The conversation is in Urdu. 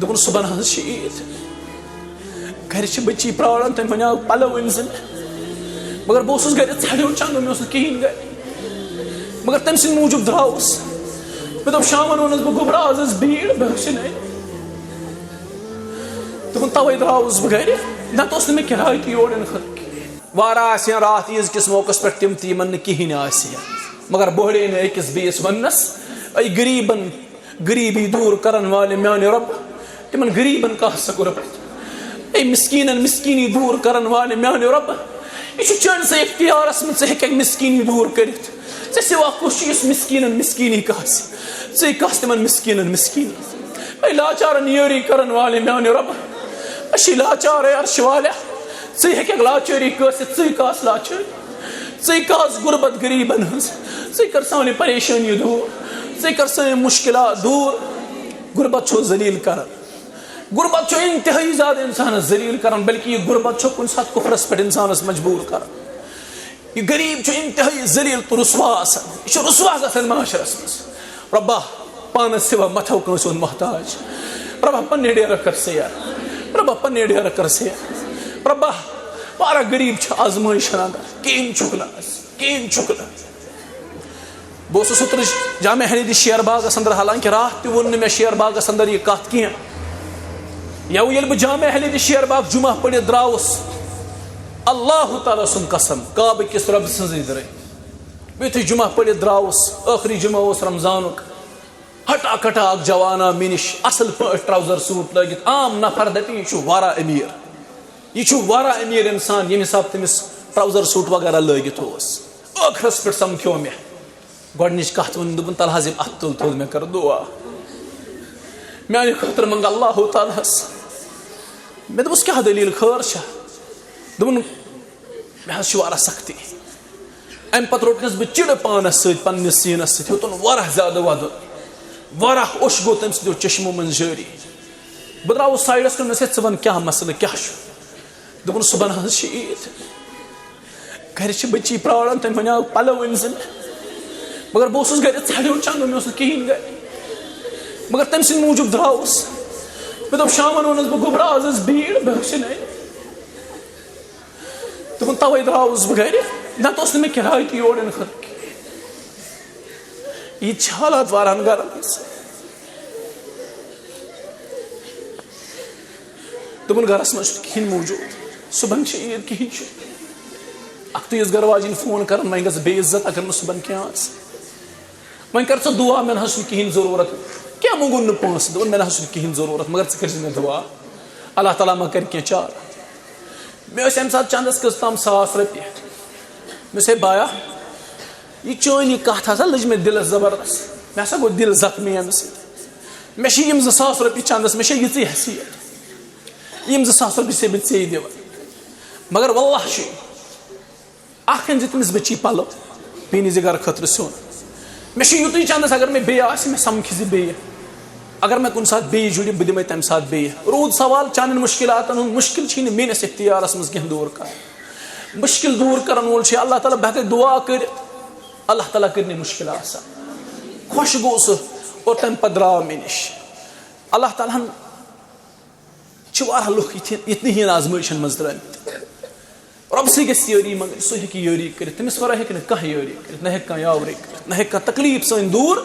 دوٚپُن صُبحن حظ چھِ عیٖد گرِ چھِ بٔچی پرٛاران تٔمۍ وَنیٛاو پَلو أنۍ زِ مگر بہٕ اوسُس گرِ ژھٮ۪ڈیو چنٛدٕ مےٚ اوس نہٕ کِہیٖنۍ گرِ مگر تٔمۍ سٕنٛدِ موٗجوٗب درٛاوُس مےٚ دوٚپ شامن ووٚنُس بہٕ گوٚبرا آز ٲس بھیٖڑ بہٕ ہیوٚچھ نہٕ دوٚپُن تَوَے درٛاوُس بہٕ گرِ نَتہٕ اوس نہٕ مےٚ کِراے تہِ یور یِنہٕ خٲطرٕ کِہیٖنۍ واریاہ آسہِ ہا راتھ عیٖذ کِس موقعس پٮ۪ٹھ تِم تہِ یِمن نہٕ کِہیٖنۍ آسہِ ہا مگر بوہڑے نہٕ أکِس بیٚیِس وَننَس اے غریٖبن غریٖبی دوٗر کرن والہِ میانہِ رۄبہٕ تِمن غریٖبن کانٛہہ سا غُربت اے مِسکیٖنن مِسکیٖنی دوٗر کرن والہِ میانہِ رۄبہٕ یہِ چھُ چٲنِسٕے اختیارس منٛز ژٕ ہیٚککھ مِسکیٖنی دوٗر کٔرِتھ ژےٚ سِوا کُس چھُ یُس مِسکیٖنن مِسکیٖنی کاسہِ ژٕے کَس تِمن مِسکیٖنن مِسکیٖنی اے لاچارن یٲری کرن والہِ میانہِ رۄبہٕ أسۍ چھِ لاچار عرشہِ والیٛا ژٕے ہیٚککھ لاچٲری کٲسِتھ ژٕے کاس لاچٲری ژٕے کاس غُربت غریٖبن ہٕنٛز ژٕے کر سانہِ پریشٲنی دوٗر ژٕے کر سٲنۍ مُشکِلات دوٗر غُربت چھُ ذلیٖل کران غُربت چھُ اِنتہٲیی زیادٕ اِنسانس ذلیٖل کران بلکہِ یہِ غُربت چھُ کُنہِ ساتہٕ کُفرس پٮ۪ٹھ اِنسانس مجبوٗر کران یہِ غریٖب چھُ اِنتہٲیی ذلیٖل تہٕ رُسوا آسان یہِ چھُ رُسوا گژھان معاشرس منٛز رۄبا پانس سِوا متھو کٲنٛسہِ ہُنٛد محتاج رۄبا پننہِ ڈیرٕ کر سیر رۄبا پننہِ ڈیرٕ کر سیر رۄبا واریاہ غریٖب چھِ آزمٲیشن انٛدر کِہیٖنۍ چھُکھ نہٕ آز کِہیٖنۍ چھُکھ نہٕ بہٕ اوسُس اوترٕ جامع ہریٖدِ شیر باغس انٛدر حالانکہِ راتھ تہِ ووٚن نہٕ مےٚ شیر باغس انٛدر یہِ کتھ کینٛہہ یَوٕ ییٚلہِ بہٕ جامع ہریٖدِ شیر باغ جُمعہ پٔرِتھ درٛاوُس اللہ تعالیٰ سُنٛد قسم کعبہٕ کِس رۄبہٕ سٕنٛزٕے درٛاے بہٕ یُتھُے جُمعہ پٔرِتھ درٛاوُس ٲخری جُمعہ اوس رمضانُک ہٹا کٹا اکھ جوان آو مےٚ نِش اصل پٲٹھۍ ٹراوزر سوٗٹ لٲگِتھ عام نفر دپہِ یہِ چھُ واریاہ أمیٖر یہِ چھُ واریاہ أمیٖر اِنسان ییٚمہِ حساب تٔمِس ٹراوزر سوٗٹ وغیرہ لٲگِتھ اوس ٲخرس پٮ۪ٹھ سمکھیو مےٚ گۄڈنِچ کتھ ووٚن دوٚپُن تل حظ ییٚلہِ اتھ تُل مےٚ کر دُعا میانہِ خٲطرٕ منٛگ اللہ تعالیٰ ہس مےٚ دوٚپُس کیٛاہ دٔلیٖل خٲر چھا دوٚپُن مےٚ حظ چھِ واریاہ سختی امہِ پتہٕ روٚٹنس بہٕ چِڑٕ پانس سۭتۍ پننِس سیٖنس سۭتۍ ہیوٚتُن واریاہ زیادٕ ودُن واریاہ اوٚش گوٚو تٔمۍ سٕنٛدیو چشمو منٛز جٲری بہٕ درٛاوُس سایڈس کُن مےٚ ژٕ ون کیٛاہ مسلہٕ کیٛاہ چھُ دوٚپُن صُبحن حظ چھِ عیٖد گرِ چھِ بٔچی پرٛاران تٔمۍ وَنیٛاو پَلو أنۍ زِ مگر بہٕ اوسُس گرِ ژھٮ۪ڈیو چنٛدٕ مےٚ اوس نہٕ کِہیٖنۍ گرِ مگر تٔمۍ سٕنٛدِ موٗجوٗب درٛاوُس مےٚ دوٚپ شامن ووٚنُس بہٕ گوٚبرا آز ٲس بھیٖڑ بہٕ ہیوٚچھ نہٕ دوٚپُن تَوَے درٛاوُس بہٕ گرِ نَتہٕ اوس نہٕ مےٚ کِراے تہِ یور یِنہٕ خٲطرٕ کِہیٖنۍ ییٚتہِ چھِ حالات واریاہن گرن ہٕنٛز دوٚپُن گرس منٛز چھُنہٕ کِہیٖنۍ موٗجوٗد صُبحن چھِ عیٖد کِہیٖنۍ چھُ اکھتُے ٲس گرٕ واجِنۍ فون کران وۄنۍ گژھِ بیٚیہِ عزت اگر نہٕ صُبحن کینٛہہ آسہِ وۄنۍ کر ژٕ دُعا مےٚ نہ حظ چھُنہٕ کِہیٖنۍ ضروٗرت کیٛاہ موٚنگُن نہٕ پونٛسہٕ دوٚپُن مےٚ نہ حظ چھُنہٕ کِہیٖنۍ ضروٗرت مگر ژٕ کٔرزِ مےٚ دُعا اللہ تعالیٰ ما کرِ کینٛہہ چارٕ مےٚ ٲسۍ امہِ ساتہٕ چندس کٔژ تام 1,000 رۄپیہِ مےٚ دوٚپُس ہے بایا یہِ چٲنۍ یہِ کتھ ہسا لٔج مےٚ دِلس زبردست مےٚ ہسا گوٚو دِل زخمی امہِ سۭتۍ مےٚ چھِ یِم 2,000 رۄپیہِ چندس مےٚ چھےٚ یِژٕے حیثیت یِم 2,000 رۄپیہِ چھِسے بہٕ ژےٚ دِوان مگر واللہ چھُ اکھ أنۍ زِ تٔمِس بٔچی پلو بیٚیہِ نِزِ گرٕ خٲطرٕ سیُن مےٚ چھُ یُتُے چندس اگر مےٚ بیٚیہِ آسہِ مےٚ سمکھِ زِ بیٚیہِ اگر مےٚ کُنہِ ساتہٕ بیٚیہِ جُڑِ بہٕ دِمے تمہِ ساتہٕ بیٚیہِ روٗد سوال چانٮ۪ن مُشکِلاتن ہُنٛد مُشکِل چھُے نہٕ میٲنِس اختیارس منٛز کینٛہہ دوٗر کرُن مُشکِل دوٗر کرن وول چھُ اللہ تعالیٰ بہٕ ہٮ۪کے دُعا کٔرِتھ اللہ تعالیٰ کٔرنٕے مُشکِل آسان خۄش گوٚو سُہ اور تمہِ پتہٕ درٛاو مےٚ نِش اللہ تعالیٰ ہن چھِ واریاہ لُکھ یِتھنٕے ہِنٛدۍ آزمٲیشن منٛز درٛامٕتۍ رۄبہٕ سٕے گژھِ یٲری مگر سُہ ہیٚکہِ یٲری کٔرِتھ تٔمِس ورٲے ہیٚکہِ نہٕ کانٛہہ یٲری کٔرِتھ نہ ہیٚکہِ کانٛہہ یاوری کٔرِتھ نہ ہیٚکہِ کانٛہہ تکلیٖف سٲنۍ دوٗر